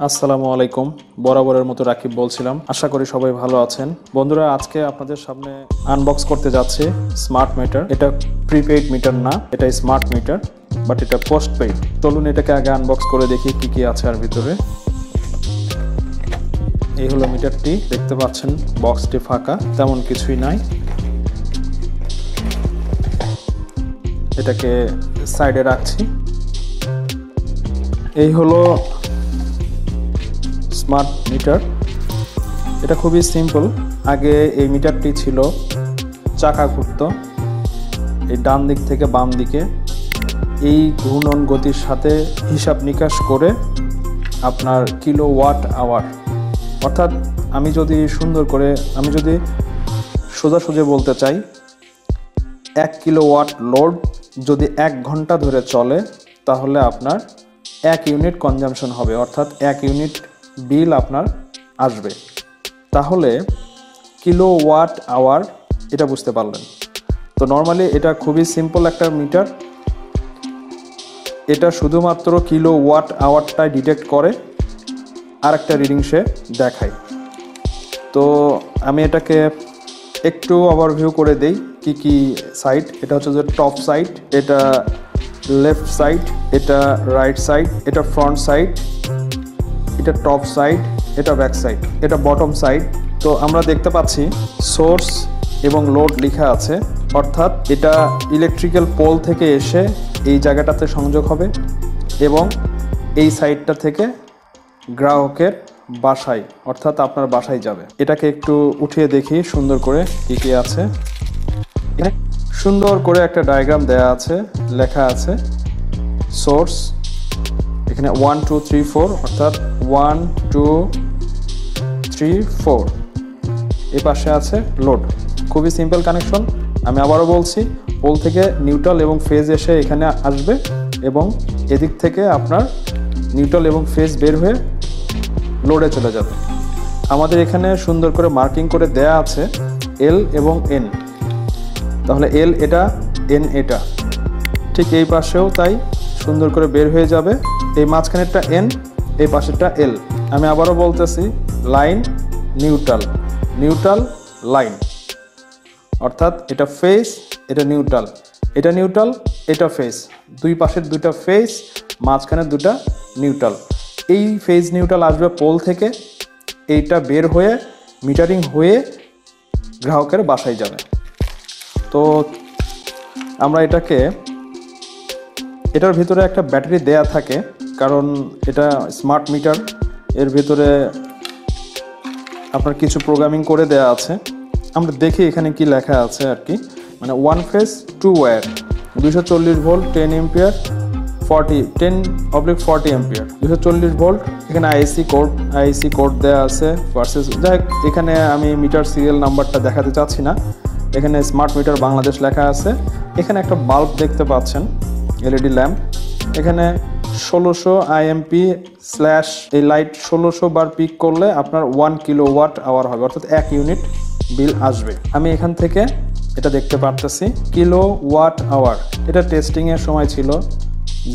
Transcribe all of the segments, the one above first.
আসসালামু আলাইকুম, বরাবরের মতো রাকিব বলছিলাম। আশা করি সবাই ভালো আছেন। বন্ধুরা, আজকে আপনাদের সামনে আনবক্স করতে যাচ্ছি স্মার্ট মিটার। এটা প্রিপেইড মিটার না, এটা স্মার্ট মিটার, বাট এটা পোস্ট পেইড। চলুন এটাকে আগে আনবক্স করে দেখি কি কি আছে আর ভিতরে। এই হলো মিটারটি, দেখতে পাচ্ছেন বক্সটি ফাঁকা, তেমন কিছুই নাই। এটাকে সাইডে রাখছি। এই হলো স্মার্ট মিটার। এটা খুবই সিম্পল। আগে এই মিটারটি ছিল চাকা ঘুরত এই ডান দিক থেকে বাম দিকে। এই ঘূর্ণন গতির সাথে হিসাব নিকাশ করে আপনার কিলোওয়াট আওয়ার, অর্থাৎ আমি যদি সোজাসুজি বলতে চাই, 1 কিলোওয়াট লোড যদি 1 ঘন্টা ধরে চলে তাহলে আপনার 1 ইউনিট কনজামশন হবে, অর্থাৎ 1 ইউনিট বিল আপনার আসবে। তাহলে কিলোওয়াট আওয়ার, এটা বুঝতে পারলেন তো। নর্মালি এটা খুবই সিম্পল একটা মিটার। এটা শুধুমাত্র কিলোওয়াট আওয়ারটাই ডিটেক্ট করে, আর একটা রিডিং সে দেখায়। তো আমি এটাকে একটু ওভারভিউ করে দেই কি কি সাইড। এটা হচ্ছে যে টপ সাইড, এটা লেফট সাইড, এটা রাইট সাইড, এটা ফ্রন্ট সাইড, এটা টপ সাইড, এটা ব্যাক সাইড, এটা বটম সাইড। তো আমরা দেখতে পাচ্ছি সোর্স এবং লোড লেখা আছে, অর্থাৎ এটা ইলেকট্রিক্যাল পোল থেকে এসে এই জায়গাটাতে সংযোগ হবে এবং এই সাইডটা থেকে গ্রাহকের বাসায়, অর্থাৎ আপনার বাসায় যাবে। এটাকে একটু উঠিয়ে দেখি সুন্দর করে কি কি আছে। সুন্দর করে একটা ডায়াগ্রাম দেয়া আছে, লেখা আছে সোর্স, এখানে 1 2 3 4, অর্থাৎ 1 2 3 4। এই পাশে আছে লোড। খুবই সিম্পল কানেকশন। আমি আবারও বলছি, পোল থেকে নিউট্রাল এবং ফেজ এসে এখানে আসবে এবং এদিক থেকে আপনার নিউট্রাল এবং ফেজ বের হয়ে লোডে চলে যাবে। আমাদের এখানে সুন্দর করে মার্কিং করে দেয়া আছে এল এবং এন। তাহলে এল এটা, এন এটা। ঠিক এই পাশেও তাই, সুন্দর করে বের হয়ে যাবে। এই মাঝখানেরটা এন, এই পাশেরটা এল। আমি আবারও বলতেছি, লাইন নিউট্রাল, নিউট্রাল লাইন, অর্থাৎ এটা ফেজ, এটা নিউট্রাল, এটা নিউট্রাল, এটা ফেজ। দুই পাশের দুটা ফেজ, মাঝখানের দুটা নিউট্রাল। এই ফেজ নিউট্রাল আসবে পোল থেকে, এইটা বের হয়ে মিটারিং হয়ে গ্রাহকের বাসায় যাবে। তো আমরা এটার ভিতরে একটা ব্যাটারি দেয়া থাকে, কারণ এটা স্মার্ট মিটার। এর ভিতরে আপনার কিছু প্রোগ্রামিং করে দেয়া আছে। আমরা দেখি এখানে কি লেখা আছে আর কি। মানে 1 phase 2 wire, 240 volt, 10 ampere, 10/40 ampere, 240 volt. এখানে আইসি কোড দেওয়া আছে ভার্সেস, যাই হোক, এখানে আমি মিটার সিরিয়াল নাম্বারটা দেখাতে চাচ্ছি না। এখানে স্মার্ট মিটার বাংলাদেশ লেখা আছে। এখানে একটা বাল্ব দেখতে পাচ্ছেন, এলইডি ল্যাম্প। এখানে 1600 IMP/ এই লাইট 1600 বার পিক করলে আপনার 1 কিলোওয়াট আওয়ার হবে, অর্থাৎ 1 ইউনিট বিল আসবে। আমি এখান থেকে এটা দেখতে পারতেছি কিলোওয়াট আওয়ার। এটা টেস্টিংয়ের সময় ছিল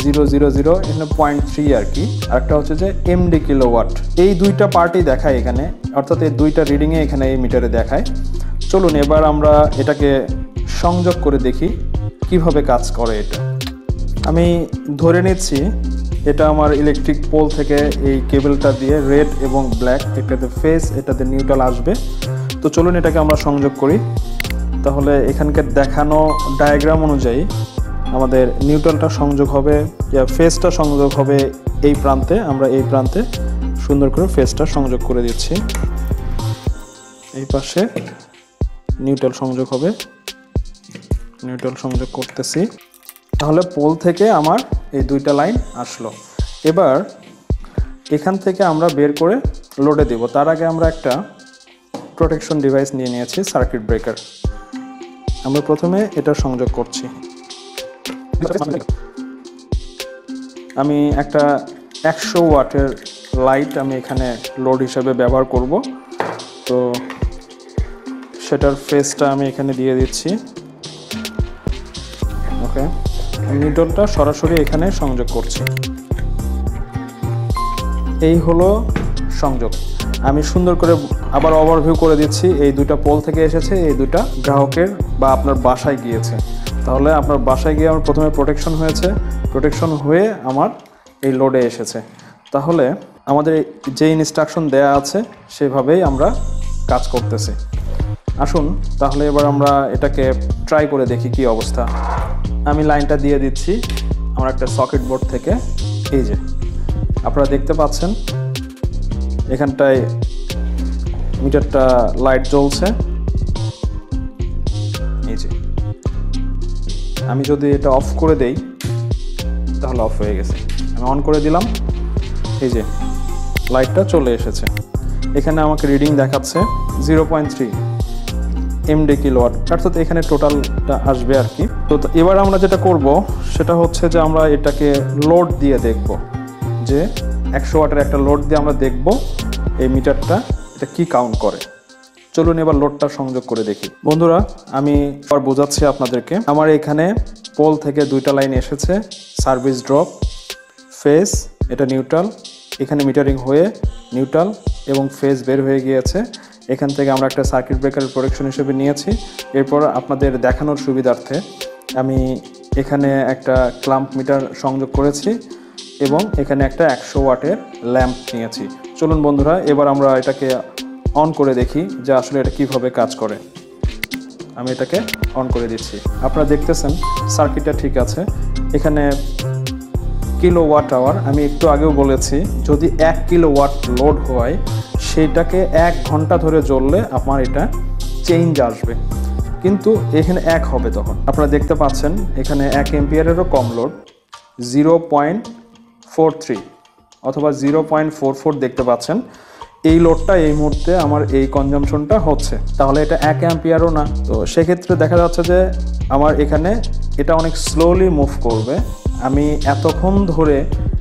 000, এখানে 0.3 আর কি। আরেকটা হচ্ছে যে এমডি কিলোওয়াট। এই দুইটা পার্টই দেখায় এখানে, অর্থাৎ এই দুইটা রিডিংয়ে এখানে এই মিটারে দেখায়। চলুন এবার আমরা এটাকে সংযোগ করে দেখি কিভাবে কাজ করে এটা। আমি ধরে নিচ্ছি এটা আমার ইলেকট্রিক পোল থেকে এই কেবলটা দিয়ে রেড এবং ব্ল্যাক, এটাতে ফেজ, এটাতে নিউট্রাল আসবে। তো চলুন এটাকে আমরা সংযোগ করি। তাহলে এখানকার দেখানো ডায়াগ্রাম অনুযায়ী আমাদের নিউট্রালটা সংযোগ হবে, ফেজটা সংযোগ হবে এই প্রান্তে। আমরা এই প্রান্তে সুন্দর করে ফেজটা সংযোগ করে দিচ্ছি। এই পাশে নিউট্রাল সংযোগ হবে, নিউট্রাল সংযোগ করতেছি। তাহলে পোল থেকে আমার এই দুইটা লাইন আসলো। এবার এখান থেকে আমরা বের করে লোডে দেব। তার আগে আমরা একটা প্রোটেকশন ডিভাইস নিয়ে নিয়েছি, সার্কিট ব্রেকার। আমরা প্রথমে এটা সংযোগ করছি। আমি একটা 100 ওয়াটের লাইট আমি এখানে লোড হিসেবে ব্যবহার করব। তো সেটার ফেসটা আমি এখানে দিয়ে দিচ্ছি। ওকে, নিডলটা সরাসরি এখানে সংযোগ করছি। এই হলো সংযোগ। আমি সুন্দর করে আবার ওভারভিউ করে দিচ্ছি। এই দুইটা পোল থেকে এসেছে, এই দুইটা গ্রাহকের বা আপনার বাসায় গিয়েছে। তাহলে আপনার বাসায় গিয়ে আমার প্রথমে প্রোটেকশন হয়েছে, প্রোটেকশন হয়ে আমার এই লোডে এসেছে। তাহলে আমাদের যে ইনস্ট্রাকশন দেয়া আছে সেভাবেই আমরা কাজ করতেছি। আসুন তাহলে এবার আমরা এটাকে ট্রাই করে দেখি কি অবস্থা। আমি লাইনটা দিয়ে দিচ্ছি আমার একটা সকেট বোর্ড থেকে। এই যে আপনারা দেখতে পাচ্ছেন এখানটায় মিটারটা লাইট জ্বলছে। এই যে আমি যদি এটা অফ করে দেই তাহলে অফ হয়ে গেছে। আমি অন করে দিলাম, এই যে লাইটটা চলে এসেছে। এখানে আমাকে রিডিং দেখাচ্ছে 0.3 এমডি কিলোওয়াট, অর্থাৎ এখানে টোটালটা আসবে আর কি। তো এবার আমরা যেটা করব সেটা হচ্ছে যে আমরা এটাকে লোড দিয়ে দেখব, যে 100 ওয়াটের একটা লোড দিয়ে আমরা দেখব এই মিটারটা এটা কি কাউন্ট করে। চলুন এবার লোডটা সংযোগ করে দেখি। বন্ধুরা আমি আবার বোঝাচ্ছি আপনাদেরকে। আমার এখানে পোল থেকে দুইটা লাইন এসেছে, সার্ভিস ড্রপ, ফেজ, এটা নিউট্রাল। এখানে মিটারিং হয়ে নিউট্রাল এবং ফেজ বের হয়ে গিয়েছে। এখান থেকে আমরা একটা সার্কিট ব্রেকারের প্রোটেকশন হিসেবে নিয়েছি। এরপর আপনাদের দেখানোর সুবিধার্থে আমি এখানে একটা ক্লাম্প মিটার সংযোগ করেছি এবং এখানে একটা 100 ওয়াটের ল্যাম্প নিয়েছি। চলুন বন্ধুরা এবার আমরা এটাকে অন করে দেখি যে আসলে এটা কিভাবে কাজ করে। আমি এটাকে অন করে দিচ্ছি। আপনারা দেখতেছেন সার্কিটটা ঠিক আছে। এখানে কিলোওয়াট আওয়ার, আমি একটু আগেও বলেছি যদি 1 কিলোওয়াট লোড হয় সেটাকে 1 ঘন্টা ধরে জ্বললে আপনার এটা চেঞ্জ আসবে, কিন্তু এখানে 1 হবে। তখন আপনারা দেখতে পাচ্ছেন এখানে 1 এম্পিয়ারেরও কম লোড, 0.43 অথবা 0.44 দেখতে পাচ্ছেন। এই লোডটা এই মুহূর্তে আমার এই কনজামশনটা হচ্ছে, তাহলে এটা 1 অ্যাম্পিয়ারও না। তো সেক্ষেত্রে দেখা যাচ্ছে যে আমার এখানে এটা অনেক স্লোলি মুভ করবে। আমি এতক্ষণ ধরে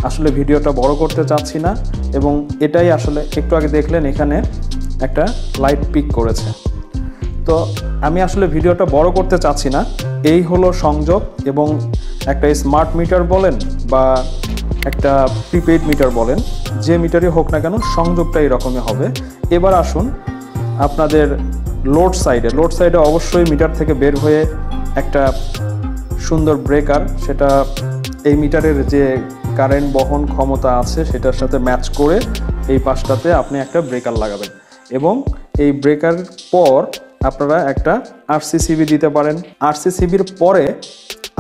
আসলে ভিডিওটা বড় করতে চাচ্ছি না, এবং এটাই আসলে একটু আগে দেখলেন এখানে একটা লাইট পিক করেছে। তো আমি আসলে ভিডিওটা বড় করতে চাচ্ছি না। এই হলো সংযোগ, এবং একটা স্মার্ট মিটার বলেন বা একটা প্রিপেইড মিটার বলেন, যে মিটারই হোক না কেন সংযোগটা এরকমই হবে। এবার আসুন আপনাদের লোড সাইডে অবশ্যই মিটার থেকে বের হয়ে একটা সুন্দর ব্রেকার, সেটা এই মিটারের যে কারেন্ট বহন ক্ষমতা আছে সেটার সাথে ম্যাচ করে এই পাশটাতে আপনি একটা ব্রেকার লাগাবেন, এবং এই ব্রেকার পর আপনারা একটা আরসিসিবি দিতে পারেন। আরসিসিবির পরে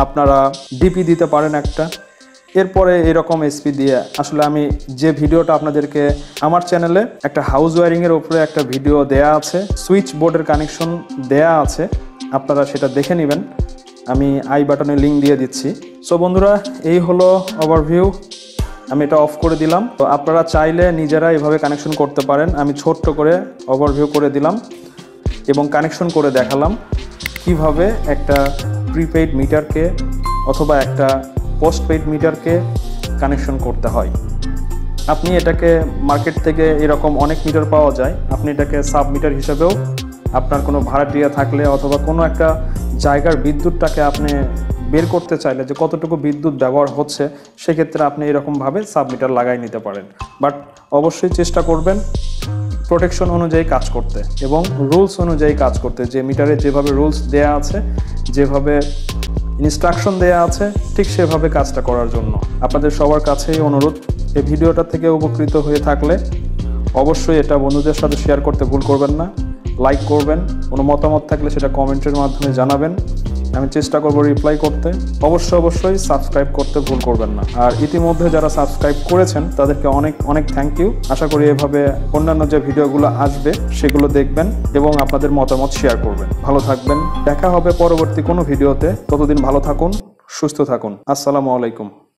আপনারা ডিপি দিতে পারেন একটা। এরপরে এরকম এসপি দিয়ে আসলে আমি যে ভিডিওটা আপনাদেরকে আমার চ্যানেলে একটা হাউস ওয়্যারিংয়ের উপরে একটা ভিডিও দেয়া আছে, সুইচ বোর্ডের কানেকশন দেয়া আছে, আপনারা সেটা দেখে নেবেন। আমি আই বাটনে লিঙ্ক দিয়ে দিচ্ছি। সো বন্ধুরা এই হলো ওভারভিউ। আমি এটা অফ করে দিলাম। তো আপনারা চাইলে নিজেরা এভাবে কানেকশন করতে পারেন। আমি ছোট্ট করে ওভারভিউ করে দিলাম এবং কানেকশন করে দেখালাম কিভাবে একটা প্রিপেইড মিটারকে অথবা একটা পোস্টপেইড মিটারকে কানেকশন করতে হয়। আপনি এটাকে মার্কেট থেকে এরকম অনেক মিটার পাওয়া যায়, আপনি এটাকে সাব মিটার হিসেবেও আপনার কোনো ভাড়াটিয়া থাকলে অথবা কোনো একটা জায়গার বিদ্যুৎটাকে আপনি বের করতে চাইলে যে কতটুকু বিদ্যুৎ ব্যবহার হচ্ছে, সেক্ষেত্রে আপনি এরকমভাবে সাব মিটার লাগাই নিতে পারেন। বাট অবশ্যই চেষ্টা করবেন প্রোটেকশন অনুযায়ী কাজ করতে এবং রুলস অনুযায়ী কাজ করতে। যে মিটারে যেভাবে রুলস দেয়া আছে, যেভাবে ইনস্ট্রাকশন দেয়া আছে, ঠিক সেভাবে কাজটা করার জন্য আপনাদের সবার কাছেই অনুরোধ। এই ভিডিওটা থেকে উপকৃত হয়ে থাকলে অবশ্যই এটা বন্ধুদের সাথে শেয়ার করতে ভুল করবেন না। লাইক করবেন, কোনো মতামত থাকলে সেটা কমেন্টের মাধ্যমে জানাবেন, আমি চেষ্টা করব রিপ্লাই করতে। অবশ্যই সাবস্ক্রাইব করতে ভুল করবেন না। আর ইতিমধ্যে যারা সাবস্ক্রাইব করেছেন তাদেরকে অনেক অনেক থ্যাংক ইউ। আশা করি এভাবে অন্যান্য যে ভিডিওগুলো আসবে সেগুলো দেখবেন এবং আপনাদের মতামত শেয়ার করবেন। ভালো থাকবেন, দেখা হবে পরবর্তী কোনো ভিডিওতে। ততদিন ভালো থাকুন, সুস্থ থাকুন। আসসালামু আলাইকুম।